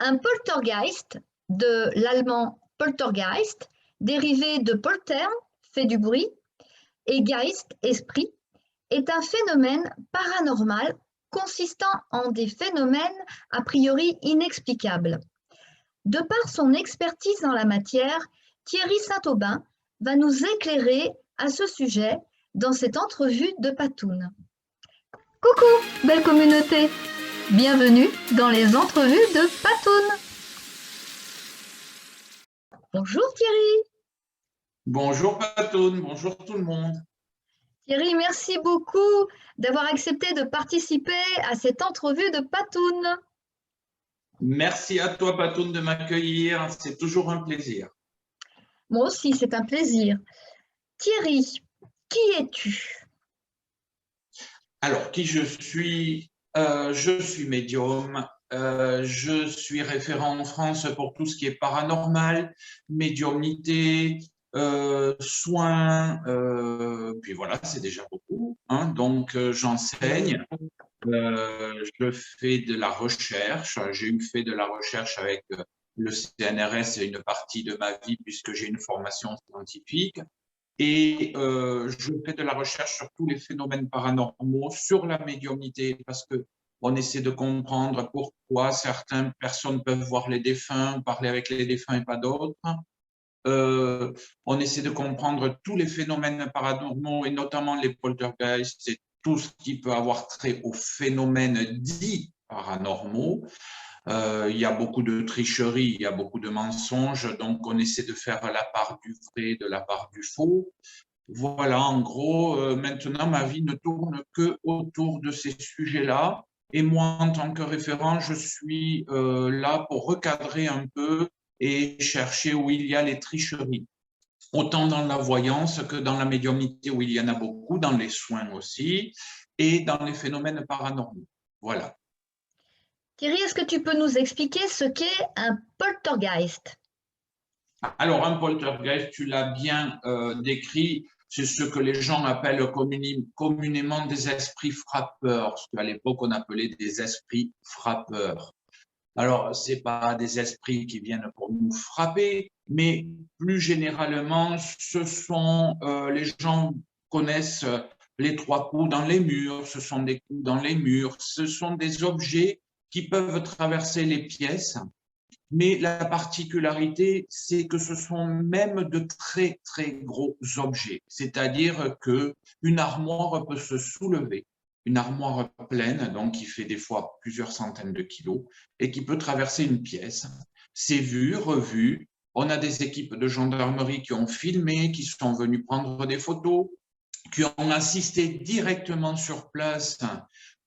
Un poltergeist, de l'allemand Poltergeist, dérivé de poltern, fait du bruit, et Geist, esprit, est un phénomène paranormal consistant en des phénomènes a priori inexplicables. De par son expertise dans la matière, Thierry Saint-Aubin va nous éclairer à ce sujet dans cette entrevue de Patoun. Coucou, belle communauté! Bienvenue dans les entrevues de Patoun. Bonjour Thierry. Bonjour Patoun, bonjour tout le monde. Thierry, merci beaucoup d'avoir accepté de participer à cette entrevue de Patoun. Merci à toi Patoun de m'accueillir, c'est toujours un plaisir. Moi aussi, c'est un plaisir. Thierry, qui es-tu? Alors, qui je suis? Je suis médium, je suis référent en France pour tout ce qui est paranormal, médiumnité, soins, puis voilà, c'est déjà beaucoup, hein. Donc, j'enseigne, je fais de la recherche, j'ai fait de la recherche avec le CNRS et une partie de ma vie puisque j'ai une formation scientifique. Et je fais de la recherche sur tous les phénomènes paranormaux, sur la médiumnité, parce que on essaie de comprendre pourquoi certaines personnes peuvent voir les défunts, parler avec les défunts et pas d'autres. On essaie de comprendre tous les phénomènes paranormaux et notamment les poltergeists et tout ce qui peut avoir trait aux phénomènes dits paranormaux. Il y a beaucoup de tricheries, il y a beaucoup de mensonges, donc on essaie de faire la part du vrai de la part du faux. Voilà, en gros, maintenant, ma vie ne tourne que autour de ces sujets-là. Et moi, en tant que référent, je suis là pour recadrer un peu et chercher où il y a les tricheries. Autant dans la voyance que dans la médiumnité, où il y en a beaucoup, dans les soins aussi, et dans les phénomènes paranormaux. Voilà. Thierry, est-ce que tu peux nous expliquer ce qu'est un poltergeist? Alors, un poltergeist, tu l'as bien décrit, c'est ce que les gens appellent communément des esprits frappeurs, ce qu'à l'époque on appelait des esprits frappeurs. Alors, ce n'est pas des esprits qui viennent pour nous frapper, mais plus généralement, ce sont, les gens connaissent les 3 coups dans les murs, ce sont des coups dans les murs, ce sont des objets qui peuvent traverser les pièces. Mais la particularité, c'est que ce sont même de très, très gros objets. C'est-à-dire qu'une armoire peut se soulever, une armoire pleine, donc qui fait des fois plusieurs centaines de kilos, et qui peut traverser une pièce. C'est vu, revu. On a des équipes de gendarmerie qui ont filmé, qui sont venues prendre des photos, qui ont assisté directement sur place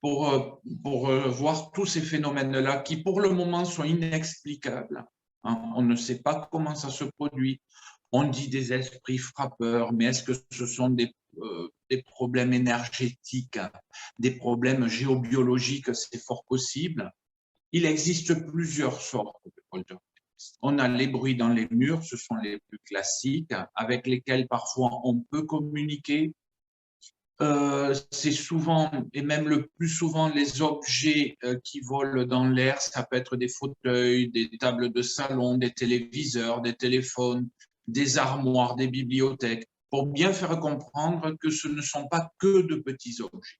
pour voir tous ces phénomènes-là qui, pour le moment, sont inexplicables. Hein. On ne sait pas comment ça se produit. On dit des esprits frappeurs, mais est-ce que ce sont des problèmes énergétiques, des problèmes géobiologiques? C'est fort possible. Il existe plusieurs sortes de poltergeist. On a les bruits dans les murs, ce sont les plus classiques, avec lesquels parfois on peut communiquer. C'est souvent, et même le plus souvent, les objets qui volent dans l'air. Ça peut être des fauteuils, des tables de salon, des téléviseurs, des téléphones, des armoires, des bibliothèques, pour bien faire comprendre que ce ne sont pas que de petits objets.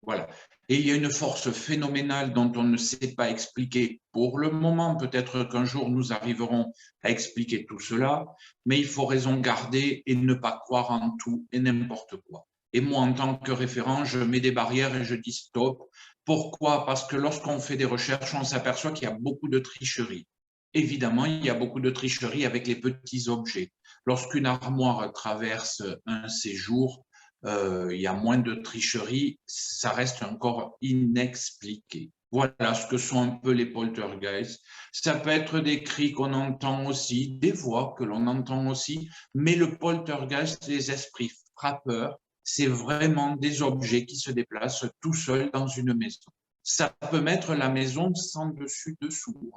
Voilà. Et il y a une force phénoménale dont on ne sait pas expliquer pour le moment. Peut-être qu'un jour nous arriverons à expliquer tout cela, mais il faut raison garder et ne pas croire en tout et n'importe quoi. Et moi, en tant que référent, je mets des barrières et je dis stop. Pourquoi? Parce que lorsqu'on fait des recherches, on s'aperçoit qu'il y a beaucoup de tricheries. Évidemment, il y a beaucoup de tricheries avec les petits objets. Lorsqu'une armoire traverse un séjour, il y a moins de tricheries, ça reste encore inexpliqué. Voilà ce que sont un peu les poltergeists. Ça peut être des cris qu'on entend aussi, des voix que l'on entend aussi, mais le poltergeist, les esprits frappeurs, c'est vraiment des objets qui se déplacent tout seuls dans une maison. Ça peut mettre la maison sans dessus-dessous.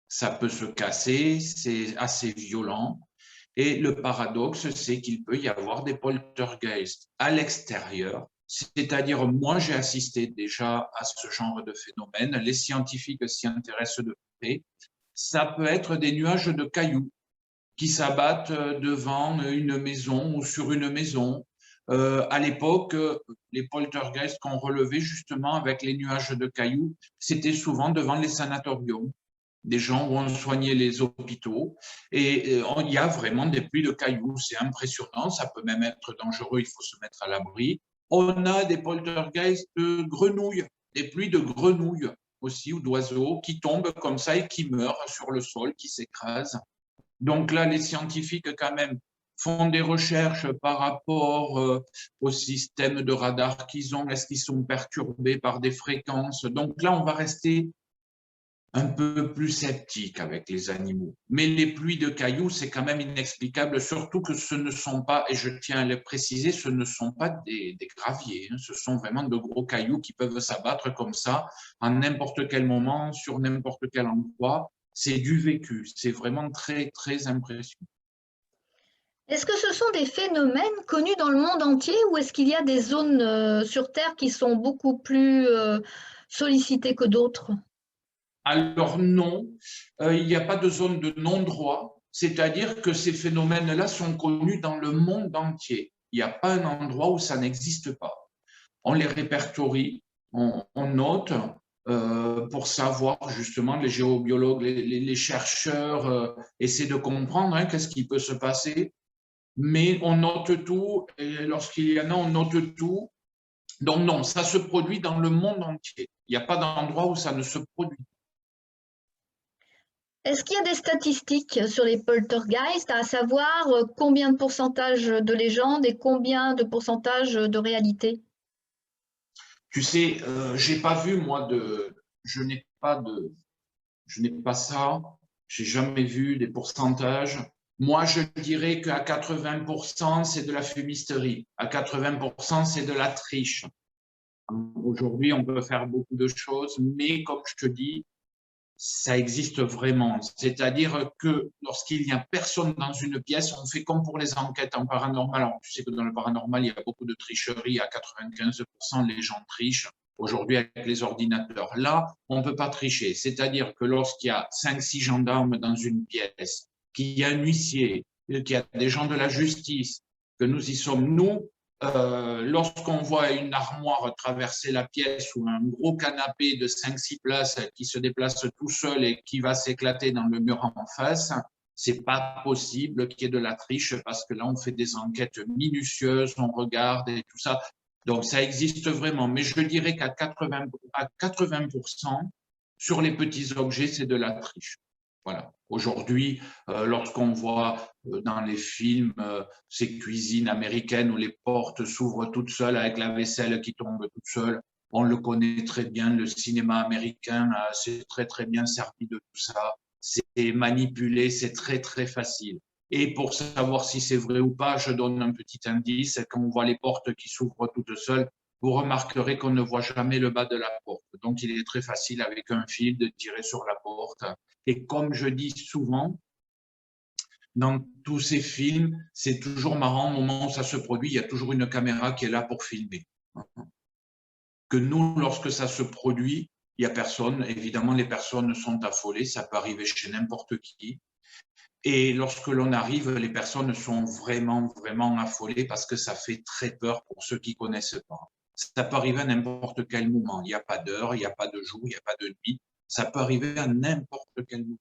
Ça peut se casser, c'est assez violent. Et le paradoxe, c'est qu'il peut y avoir des poltergeists à l'extérieur, C'est-à-dire, moi, j'ai assisté déjà à ce genre de phénomène. Les scientifiques s'y intéressent de près. Ça peut être des nuages de cailloux qui s'abattent devant une maison ou sur une maison. À l'époque, les poltergeists qu'on relevait justement avec les nuages de cailloux, c'était souvent devant les sanatoriums, des gens où on soignait les hôpitaux. Et il y a vraiment des pluies de cailloux. C'est impressionnant, ça peut même être dangereux, il faut se mettre à l'abri. On a des poltergeists de grenouilles, des pluies de grenouilles aussi, ou d'oiseaux qui tombent comme ça et qui meurent sur le sol, qui s'écrasent. Donc là, les scientifiques, quand même, font des recherches par rapport au système de radar qu'ils ont. Est-ce qu'ils sont perturbés par des fréquences? Donc là, on va rester un peu plus sceptique avec les animaux. Mais les pluies de cailloux, c'est quand même inexplicable, surtout que ce ne sont pas, et je tiens à le préciser, ce ne sont pas des graviers, hein, ce sont vraiment de gros cailloux qui peuvent s'abattre comme ça, à n'importe quel moment, sur n'importe quel endroit. C'est du vécu, c'est vraiment très, très impressionnant. Est-ce que ce sont des phénomènes connus dans le monde entier ou est-ce qu'il y a des zones sur Terre qui sont beaucoup plus sollicitées que d'autres? Alors non, il n'y a pas de zone de non-droit, c'est-à-dire que ces phénomènes-là sont connus dans le monde entier. Il n'y a pas un endroit où ça n'existe pas. On les répertorie, on note pour savoir justement, les géobiologues, les chercheurs essaient de comprendre hein, qu'est-ce qui peut se passer, mais on note tout et lorsqu'il y en a, on note tout. Donc non, ça se produit dans le monde entier. Il n'y a pas d'endroit où ça ne se produit. Est-ce qu'il y a des statistiques sur les poltergeists, à savoir combien de pourcentage de légende et combien de pourcentage de réalité? Tu sais, j'ai pas vu moi je n'ai pas ça. J'ai jamais vu des pourcentages. Moi, je dirais qu'à 80%, c'est de la fumisterie. À 80%, c'est de la triche. Aujourd'hui, on peut faire beaucoup de choses, mais comme je te dis, ça existe vraiment. C'est-à-dire que lorsqu'il n'y a personne dans une pièce, on fait comme pour les enquêtes en paranormal. Alors, tu sais que dans le paranormal, il y a beaucoup de tricherie. À 95%, les gens trichent aujourd'hui avec les ordinateurs. Là, on ne peut pas tricher. C'est-à-dire que lorsqu'il y a 5-6 gendarmes dans une pièce, qu'il y a un huissier, qu'il y a des gens de la justice, que nous y sommes, nous, lorsqu'on voit une armoire traverser la pièce ou un gros canapé de 5-6 places qui se déplace tout seul et qui va s'éclater dans le mur en face, c'est pas possible qu'il y ait de la triche parce que là, on fait des enquêtes minutieuses, on regarde et tout ça. Donc, ça existe vraiment. Mais je dirais qu'à 80%, sur les petits objets, c'est de la triche. Voilà. Aujourd'hui, lorsqu'on voit dans les films ces cuisines américaines où les portes s'ouvrent toutes seules avec la vaisselle qui tombe toute seule, on le connaît très bien. Le cinéma américain s'est très très bien servi de tout ça. C'est manipulé, c'est très très facile. Et pour savoir si c'est vrai ou pas, je donne un petit indice. Quand on voit les portes qui s'ouvrent toutes seules, vous remarquerez qu'on ne voit jamais le bas de la porte. Donc, il est très facile avec un fil de tirer sur la porte. Et comme je dis souvent, dans tous ces films, c'est toujours marrant, au moment où ça se produit, il y a toujours une caméra qui est là pour filmer. Que nous, lorsque ça se produit, il n'y a personne. Évidemment, les personnes sont affolées, ça peut arriver chez n'importe qui. Et lorsque l'on arrive, les personnes sont vraiment, vraiment affolées parce que ça fait très peur pour ceux qui ne connaissent pas. Ça peut arriver à n'importe quel moment. Il n'y a pas d'heure, il n'y a pas de jour, il n'y a pas de nuit. Ça peut arriver à n'importe quel moment.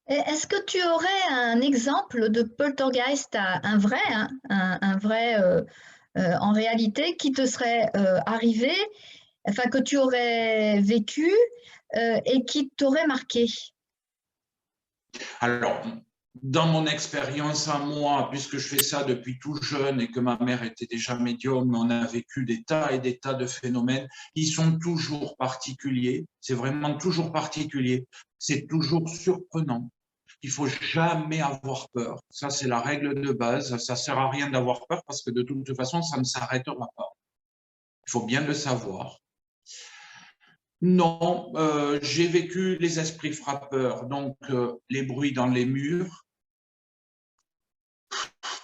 Est-ce que tu aurais un exemple de poltergeist, un vrai, hein, un vrai en réalité, qui te serait arrivé, enfin que tu aurais vécu et qui t'aurait marqué? Alors, dans mon expérience à moi, puisque je fais ça depuis tout jeune et que ma mère était déjà médium, on a vécu des tas et des tas de phénomènes. Ils sont toujours particuliers. C'est vraiment toujours particulier. C'est toujours surprenant. Il faut jamais avoir peur. Ça, c'est la règle de base. Ça sert à rien d'avoir peur parce que de toute façon, ça ne s'arrêtera pas. Il faut bien le savoir. Non, j'ai vécu les esprits frappeurs, donc les bruits dans les murs.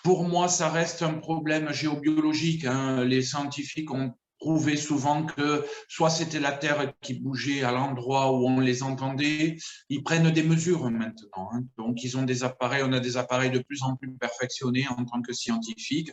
Pour moi, ça reste un problème géobiologique, hein. Les scientifiques ont prouvé souvent que soit c'était la Terre qui bougeait à l'endroit où on les entendait. Ils prennent des mesures maintenant, hein. Donc, ils ont des appareils, on a des appareils de plus en plus perfectionnés en tant que scientifiques.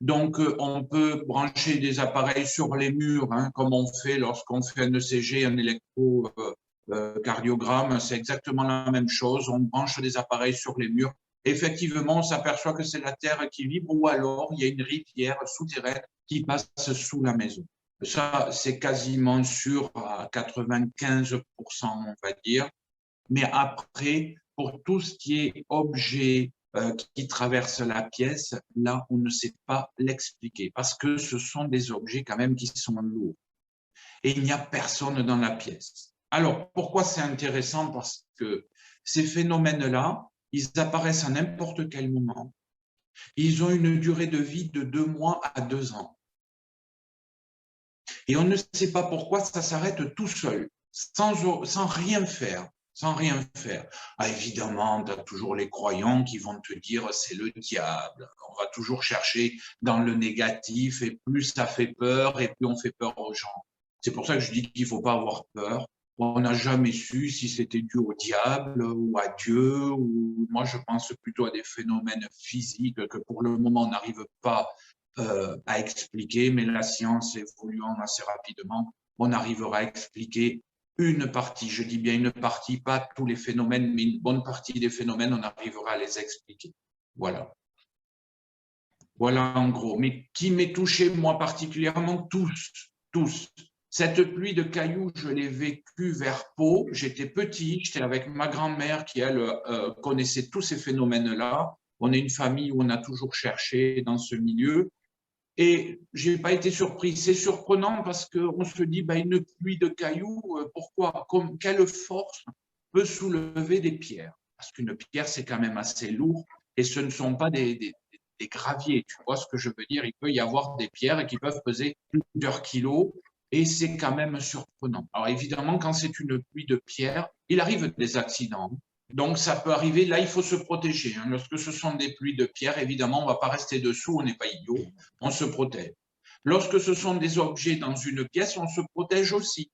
Donc, on peut brancher des appareils sur les murs, hein, comme on fait lorsqu'on fait un ECG, un électrocardiogramme. C'est exactement la même chose. On branche des appareils sur les murs. Effectivement, on s'aperçoit que c'est la terre qui vibre ou alors il y a une rivière souterraine qui passe sous la maison. Ça, c'est quasiment sûr à 95%, on va dire. Mais après, pour tout ce qui est objet qui traverse la pièce, là, on ne sait pas l'expliquer parce que ce sont des objets quand même qui sont lourds. Et il n'y a personne dans la pièce. Alors, pourquoi c'est intéressant? Parce que ces phénomènes-là, ils apparaissent à n'importe quel moment. Ils ont une durée de vie de 2 mois à 2 ans. Et on ne sait pas pourquoi ça s'arrête tout seul, sans rien faire. Sans rien faire. Ah, évidemment, tu as toujours les croyants qui vont te dire c'est le diable. On va toujours chercher dans le négatif et plus ça fait peur et plus on fait peur aux gens. C'est pour ça que je dis qu'il ne faut pas avoir peur. On n'a jamais su si c'était dû au diable ou à Dieu. Ou moi, je pense plutôt à des phénomènes physiques que pour le moment, on n'arrive pas à expliquer, mais la science évoluant assez rapidement, on arrivera à expliquer une partie, je dis bien une partie, pas tous les phénomènes, mais une bonne partie des phénomènes, on arrivera à les expliquer. Voilà. Voilà en gros. Mais qui m'est touché, moi particulièrement, tous. Cette pluie de cailloux, je l'ai vécue vers Pau. J'étais petit, j'étais avec ma grand-mère qui, elle, connaissait tous ces phénomènes-là. On est une famille où on a toujours cherché dans ce milieu. Et je n'ai pas été surpris. C'est surprenant parce qu'on se dit, bah, une pluie de cailloux, pourquoi? Quelle force peut soulever des pierres? Parce qu'une pierre, c'est quand même assez lourd et ce ne sont pas des graviers. Tu vois ce que je veux dire? Il peut y avoir des pierres qui peuvent peser plusieurs kilos et c'est quand même surprenant. Alors évidemment, quand c'est une pluie de pierres, il arrive des accidents. Donc, ça peut arriver. Là, il faut se protéger, hein. Lorsque ce sont des pluies de pierres, évidemment, on ne va pas rester dessous, on n'est pas idiot, on se protège. Lorsque ce sont des objets dans une pièce, on se protège aussi,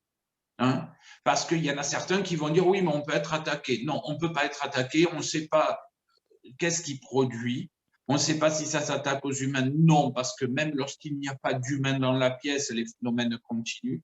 hein, parce qu'il y en a certains qui vont dire, oui, mais on peut être attaqué. Non, on ne peut pas être attaqué, on ne sait pas qu'est-ce qui produit, on ne sait pas si ça s'attaque aux humains. Non, parce que même lorsqu'il n'y a pas d'humains dans la pièce, les phénomènes continuent.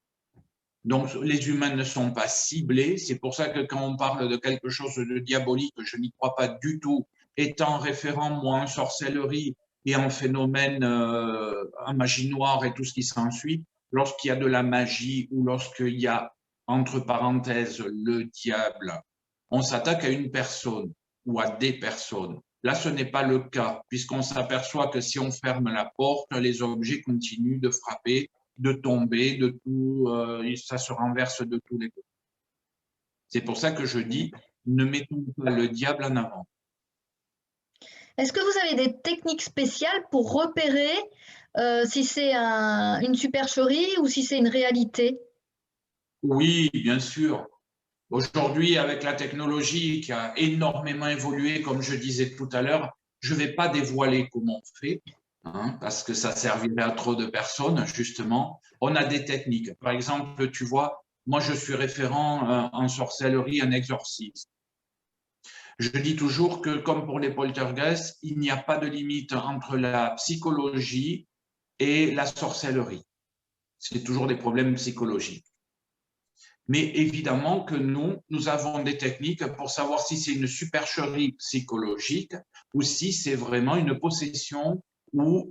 Donc, les humains ne sont pas ciblés. C'est pour ça que quand on parle de quelque chose de diabolique, je n'y crois pas du tout, étant référent, moi, en sorcellerie et en phénomène, en magie noire et tout ce qui s'ensuit. Lorsqu'il y a de la magie ou lorsqu'il y a, entre parenthèses, le diable, on s'attaque à une personne ou à des personnes. Là, ce n'est pas le cas, puisqu'on s'aperçoit que si on ferme la porte, les objets continuent de frapper, de tomber, de tout, ça se renverse de tous les côtés. C'est pour ça que je dis, ne mettons pas le diable en avant. Est-ce que vous avez des techniques spéciales pour repérer si c'est une supercherie ou si c'est une réalité? Oui, bien sûr. Aujourd'hui, avec la technologie qui a énormément évolué, comme je disais tout à l'heure, je ne vais pas dévoiler comment on fait, hein, parce que ça servirait à trop de personnes, justement. On a des techniques. Par exemple, tu vois, moi, je suis référent en sorcellerie, en exorcisme. Je dis toujours que, comme pour les poltergeists, il n'y a pas de limite entre la psychologie et la sorcellerie. C'est toujours des problèmes psychologiques. Mais évidemment que nous avons des techniques pour savoir si c'est une supercherie psychologique ou si c'est vraiment une possession où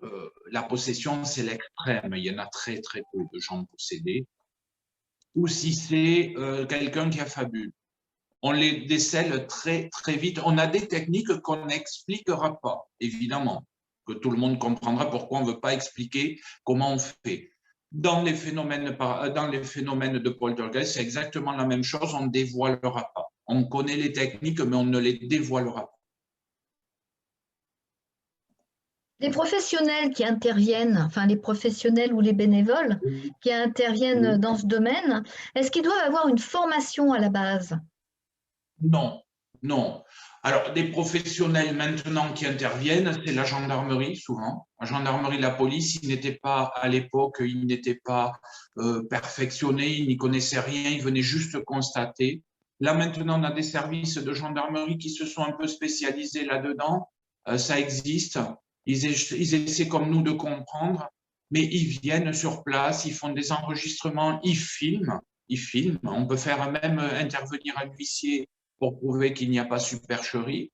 la possession, c'est l'extrême. Il y en a très, très peu de gens possédés. Ou si c'est quelqu'un qui a fabule. On les décèle très, très vite. On a des techniques qu'on n'expliquera pas, évidemment, que tout le monde comprendra pourquoi on ne veut pas expliquer comment on fait. Dans les phénomènes de poltergeist, c'est exactement la même chose, on ne dévoilera pas. On connaît les techniques, mais on ne les dévoilera pas. Les professionnels qui interviennent, enfin les professionnels ou les bénévoles qui interviennent dans ce domaine, est-ce qu'ils doivent avoir une formation à la base? Non, Non. Alors, des professionnels maintenant qui interviennent, c'est la gendarmerie souvent. La gendarmerie, la police, ils n'étaient pas, à l'époque, ils n'étaient pas perfectionnés, ils n'y connaissaient rien, ils venaient juste constater. Là, maintenant, on a des services de gendarmerie qui se sont un peu spécialisés là-dedans. Ça existe. Ils essaient comme nous de comprendre, mais ils viennent sur place, ils font des enregistrements, ils filment. Ils filment. On peut faire même intervenir un huissier pour prouver qu'il n'y a pas supercherie.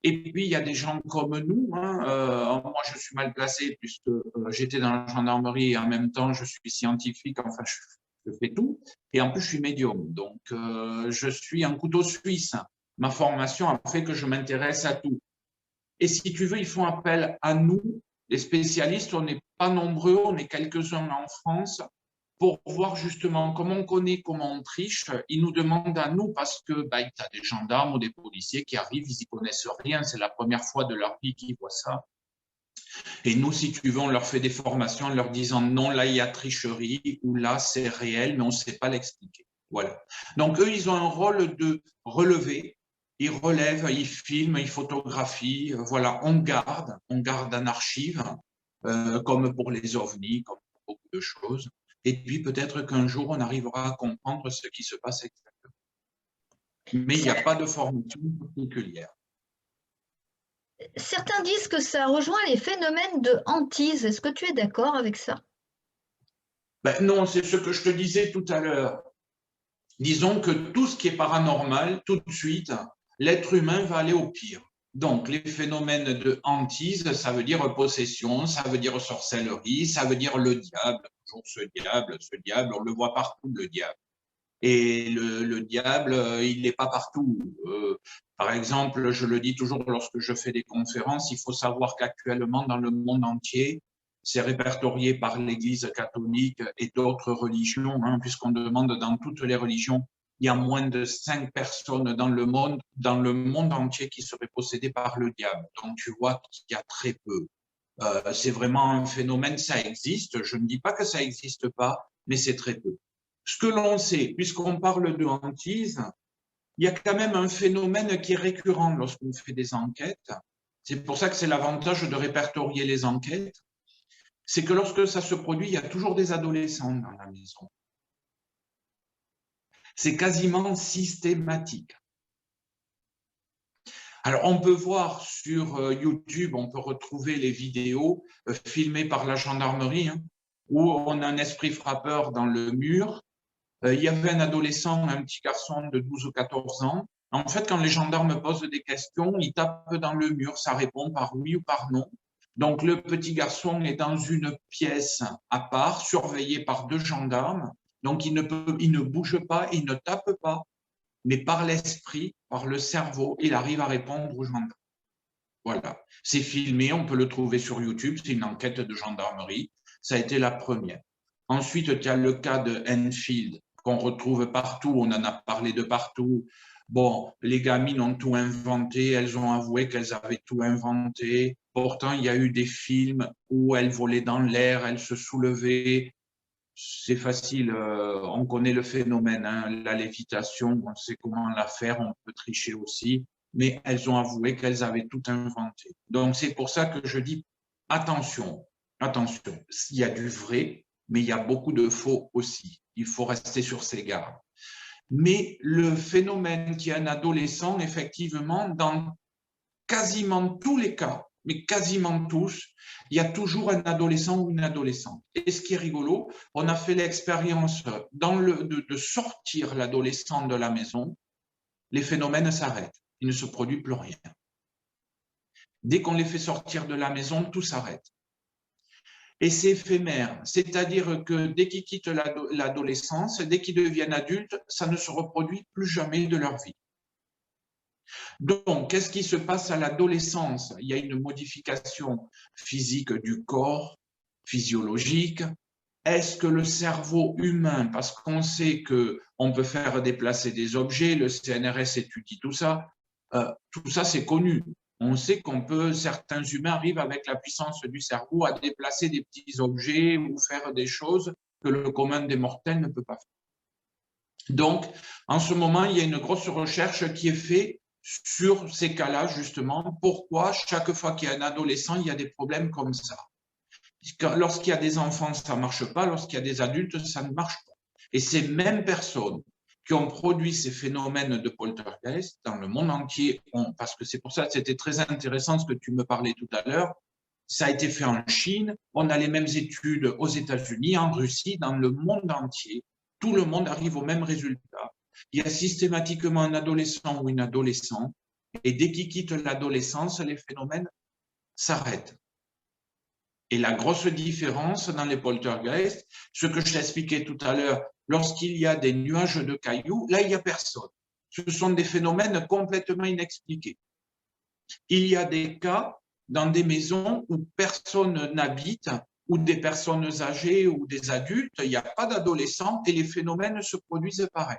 Et puis, il y a des gens comme nous. Hein, moi, je suis mal placé puisque j'étais dans la gendarmerie et en même temps, je suis scientifique. Enfin, je fais tout. Et en plus, je suis médium. Donc, je suis un couteau suisse. Ma formation a fait que je m'intéresse à tout. Et si tu veux, ils font appel à nous, les spécialistes. On n'est pas nombreux, on est quelques-uns en France pour voir justement comment on connaît, comment on triche. Ils nous demandent à nous parce que bah, tu as des gendarmes ou des policiers qui arrivent, ils n'y connaissent rien, c'est la première fois de leur vie qu'ils voient ça. Et nous, si tu veux, on leur fait des formations en leur disant non, là, il y a tricherie ou là, c'est réel, mais on ne sait pas l'expliquer. Voilà. Donc, eux, ils ont un rôle de relever. Ils relèvent, ils filment, ils photographient. Voilà, on garde en archive, comme pour les ovnis, comme pour beaucoup de choses. Et puis peut-être qu'un jour, on arrivera à comprendre ce qui se passe exactement. Mais il n'y a pas de formation particulière. Certains disent que ça rejoint les phénomènes de hantise. Est-ce que tu es d'accord avec ça? Ben non, c'est ce que je te disais tout à l'heure. Disons que tout ce qui est paranormal, tout de suite, l'être humain va aller au pire. Donc, les phénomènes de hantise, ça veut dire possession, ça veut dire sorcellerie, ça veut dire le diable. Toujours ce diable, on le voit partout, le diable. Et le diable, il n'est pas partout. Par exemple, je le dis toujours lorsque je fais des conférences, il faut savoir qu'actuellement, dans le monde entier, c'est répertorié par l'Église catholique et d'autres religions, hein, puisqu'on demande dans toutes les religions, il y a moins de 5 personnes dans le monde entier qui seraient possédées par le diable. Donc, tu vois qu'il y a très peu. C'est vraiment un phénomène, ça existe. Je ne dis pas que ça n'existe pas, mais c'est très peu. Ce que l'on sait, puisqu'on parle de hantise, il y a quand même un phénomène qui est récurrent lorsqu'on fait des enquêtes. C'est pour ça que c'est l'avantage de répertorier les enquêtes. C'est que lorsque ça se produit, il y a toujours des adolescents dans la maison. C'est quasiment systématique. Alors, on peut voir sur YouTube, on peut retrouver les vidéos filmées par la gendarmerie, hein, où on a un esprit frappeur dans le mur. Il y avait un adolescent, un petit garçon de 12 ou 14 ans. En fait, quand les gendarmes posent des questions, ils tapent dans le mur, ça répond par oui ou par non. Donc, le petit garçon est dans une pièce à part, surveillé par 2 gendarmes. Donc, il ne bouge pas, il ne tape pas. Mais par l'esprit, par le cerveau, il arrive à répondre aux gendarmes. Voilà. C'est filmé, on peut le trouver sur YouTube, c'est une enquête de gendarmerie. Ça a été la première. Ensuite, tu as le cas de Enfield, qu'on retrouve partout, on en a parlé de partout. Bon, les gamines ont tout inventé, elles ont avoué qu'elles avaient tout inventé. Pourtant, il y a eu des films où elles volaient dans l'air, elles se soulevaient. C'est facile, on connaît le phénomène, hein, la lévitation, on sait comment la faire, on peut tricher aussi, mais elles ont avoué qu'elles avaient tout inventé. Donc, c'est pour ça que je dis attention, attention, il y a du vrai, mais il y a beaucoup de faux aussi. Il faut rester sur ses gardes. Mais le phénomène qui est un adolescent, effectivement, dans quasiment tous les cas, mais quasiment tous, il y a toujours un adolescent ou une adolescente. Et ce qui est rigolo, on a fait l'expérience de sortir l'adolescent de la maison, les phénomènes s'arrêtent, il ne se produit plus rien. Dès qu'on les fait sortir de la maison, tout s'arrête. Et c'est éphémère, c'est-à-dire que dès qu'ils quittent l'adolescence, dès qu'ils deviennent adultes, ça ne se reproduit plus jamais de leur vie. Donc, qu'est-ce qui se passe à l'adolescence? Il y a une modification physique du corps, physiologique. Est-ce que le cerveau humain, parce qu'on sait qu'on peut faire déplacer des objets, le CNRS étudie tout ça c'est connu. On sait certains humains arrivent avec la puissance du cerveau à déplacer des petits objets ou faire des choses que le commun des mortels ne peut pas faire. Donc, en ce moment, il y a une grosse recherche qui est faite sur ces cas-là, justement, pourquoi chaque fois qu'il y a un adolescent, il y a des problèmes comme ça. Lorsqu'il y a des enfants, ça ne marche pas, lorsqu'il y a des adultes, ça ne marche pas. Et ces mêmes personnes qui ont produit ces phénomènes de poltergeist dans le monde entier, parce que c'est pour ça que c'était très intéressant ce que tu me parlais tout à l'heure, ça a été fait en Chine, on a les mêmes études aux États-Unis, en Russie, dans le monde entier. Tout le monde arrive au même résultat. Il y a systématiquement un adolescent ou une adolescente, et dès qu'il quitte l'adolescence, les phénomènes s'arrêtent. Et la grosse différence dans les poltergeists, ce que je t'expliquais tout à l'heure, lorsqu'il y a des nuages de cailloux, là, il n'y a personne. Ce sont des phénomènes complètement inexpliqués. Il y a des cas dans des maisons où personne n'habite, ou des personnes âgées ou des adultes, il n'y a pas d'adolescents et les phénomènes se produisent pareil.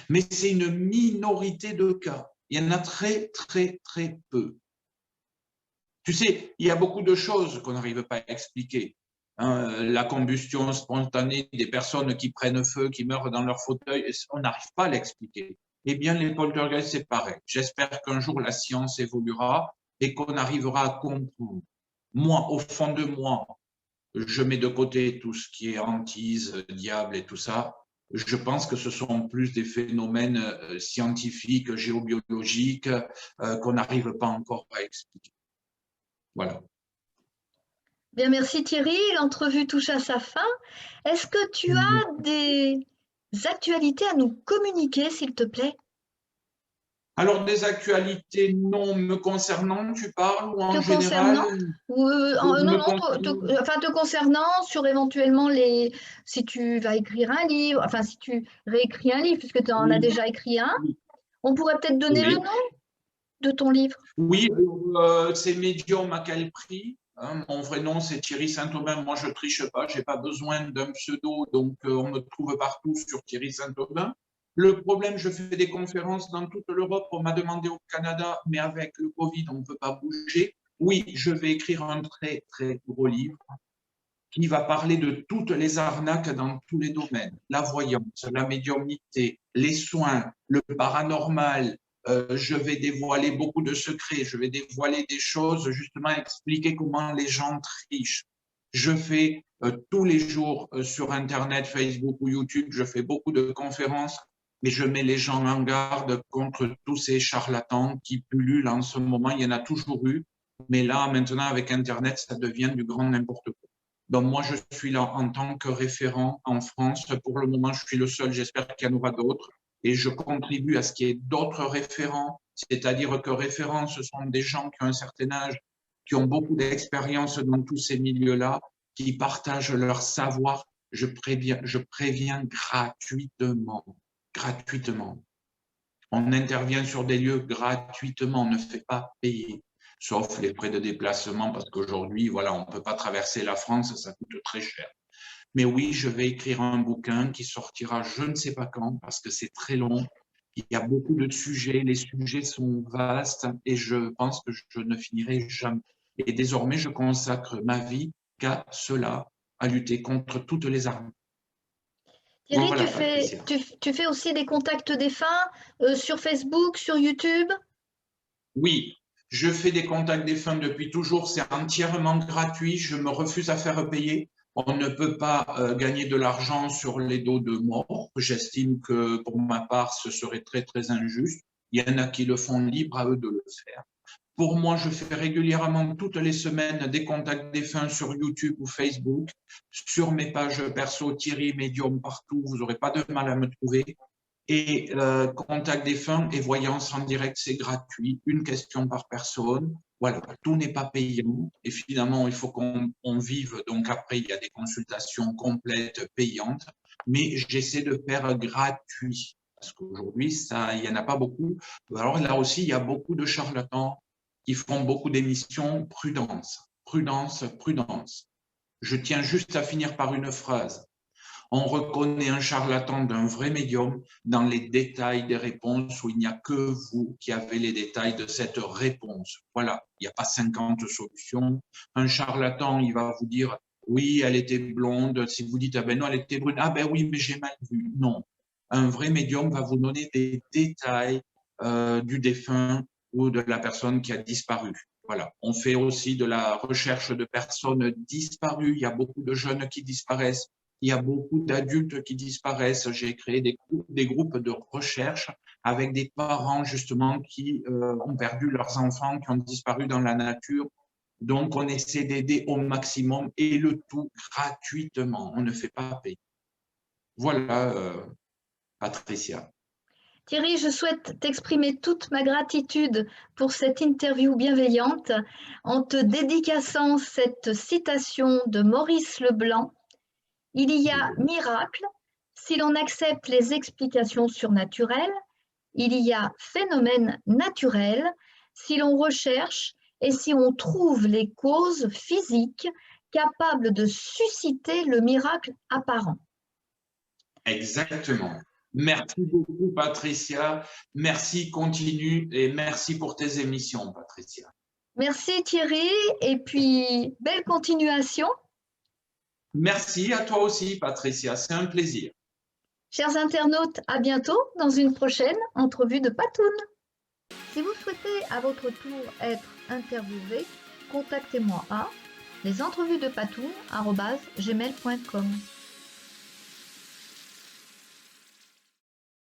Mais c'est une minorité de cas. Il y en a très, très, très peu. Tu sais, il y a beaucoup de choses qu'on n'arrive pas à expliquer. La combustion spontanée des personnes qui prennent feu, qui meurent dans leur fauteuil, on n'arrive pas à l'expliquer. Eh bien, les poltergeists, c'est pareil. J'espère qu'un jour, la science évoluera et qu'on arrivera à comprendre. Moi, au fond de moi, je mets de côté tout ce qui est hantise, diable et tout ça. Je pense que ce sont plus des phénomènes scientifiques, géobiologiques, qu'on n'arrive pas encore à expliquer. Voilà. Bien, merci Thierry. L'entrevue touche à sa fin. Est-ce que tu as des actualités à nous communiquer, s'il te plaît? Alors, des actualités non me concernant, tu parles, ou en Te général? concernant ou, non, enfin, te concernant sur éventuellement si tu vas écrire un livre, enfin si tu réécris un livre, puisque tu en as déjà écrit un, on pourrait peut-être donner le nom de ton livre. Oui, c'est Médium à quel prix? Mon vrai nom, c'est Thierry Saint-Aubin. Moi, je ne triche pas, je n'ai pas besoin d'un pseudo, donc on me trouve partout sur Thierry Saint-Aubin. Le problème, je fais des conférences dans toute l'Europe. On m'a demandé au Canada, mais avec le Covid, on ne peut pas bouger. Oui, je vais écrire un très, très gros livre qui va parler de toutes les arnaques dans tous les domaines. La voyance, la médiumnité, les soins, le paranormal. Je vais dévoiler beaucoup de secrets. Je vais dévoiler des choses, justement expliquer comment les gens trichent. Je fais tous les jours sur Internet, Facebook ou YouTube, je fais beaucoup de conférences, mais je mets les gens en garde contre tous ces charlatans qui pullulent en ce moment. Il y en a toujours eu, mais là, maintenant, avec Internet, ça devient du grand n'importe quoi. Donc, moi, je suis là en tant que référent en France. Pour le moment, je suis le seul. J'espère qu'il y en aura d'autres. Et je contribue à ce qu'il y ait d'autres référents. C'est-à-dire que référents, ce sont des gens qui ont un certain âge, qui ont beaucoup d'expérience dans tous ces milieux-là, qui partagent leur savoir. Je préviens gratuitement. Gratuitement. On intervient sur des lieux gratuitement. On ne fait pas payer, sauf les frais de déplacement, parce qu'aujourd'hui, voilà, on ne peut pas traverser la France, ça coûte très cher. Mais oui, je vais écrire un bouquin qui sortira je ne sais pas quand, parce que c'est très long. Il y a beaucoup de sujets, les sujets sont vastes et je pense que je ne finirai jamais. Et désormais, je consacre ma vie qu'à cela, à lutter contre toutes les armes. Thierry, Voilà, tu fais aussi des contacts défunts sur Facebook, sur YouTube? Oui, je fais des contacts défunts depuis toujours, c'est entièrement gratuit, je me refuse à faire payer. On ne peut pas gagner de l'argent sur les dos de morts. J'estime que pour ma part, ce serait très, très injuste. Il y en a qui le font, libre à eux de le faire. Pour moi, je fais régulièrement toutes les semaines des contacts défunts sur YouTube ou Facebook. Sur mes pages perso, Thierry Médium partout, vous n'aurez pas de mal à me trouver. Et contact défunt et voyance en direct, c'est gratuit, une question par personne. Voilà, tout n'est pas payant. Et finalement, il faut qu'on vive. Donc après, il y a des consultations complètes payantes. Mais j'essaie de faire gratuit. Parce qu'aujourd'hui, il n'y en a pas beaucoup. Alors là aussi, il y a beaucoup de charlatans qui font beaucoup d'émissions. Prudence, prudence, prudence. Je tiens juste à finir par une phrase. On reconnaît un charlatan d'un vrai médium dans les détails des réponses où il n'y a que vous qui avez les détails de cette réponse. Voilà, il n'y a pas 50 solutions. Un charlatan, il va vous dire « oui, elle était blonde ». Si vous dites « ah ben non, elle était brune », « ah ben oui, mais j'ai mal vu ». Non, un vrai médium va vous donner des détails du défunt ou de la personne qui a disparu. Voilà. On fait aussi de la recherche de personnes disparues. Il y a beaucoup de jeunes qui disparaissent. Il y a beaucoup d'adultes qui disparaissent. J'ai créé des groupes de recherche avec des parents justement qui ont perdu leurs enfants, qui ont disparu dans la nature. Donc, on essaie d'aider au maximum et le tout gratuitement. On ne fait pas payer. Voilà, Patricia. Thierry, je souhaite t'exprimer toute ma gratitude pour cette interview bienveillante en te dédicaçant cette citation de Maurice Leblanc. Il y a miracle si l'on accepte les explications surnaturelles. Il y a phénomène naturel si l'on recherche et si on trouve les causes physiques capables de susciter le miracle apparent. Exactement. Merci beaucoup, Patricia. Merci, continue et merci pour tes émissions, Patricia. Merci Thierry et puis belle continuation. Merci à toi aussi, Patricia. C'est un plaisir. Chers internautes, à bientôt dans une prochaine entrevue de Patoun. Si vous souhaitez à votre tour être interviewé, contactez-moi à lesentrevuesdepatoun@gmail.com.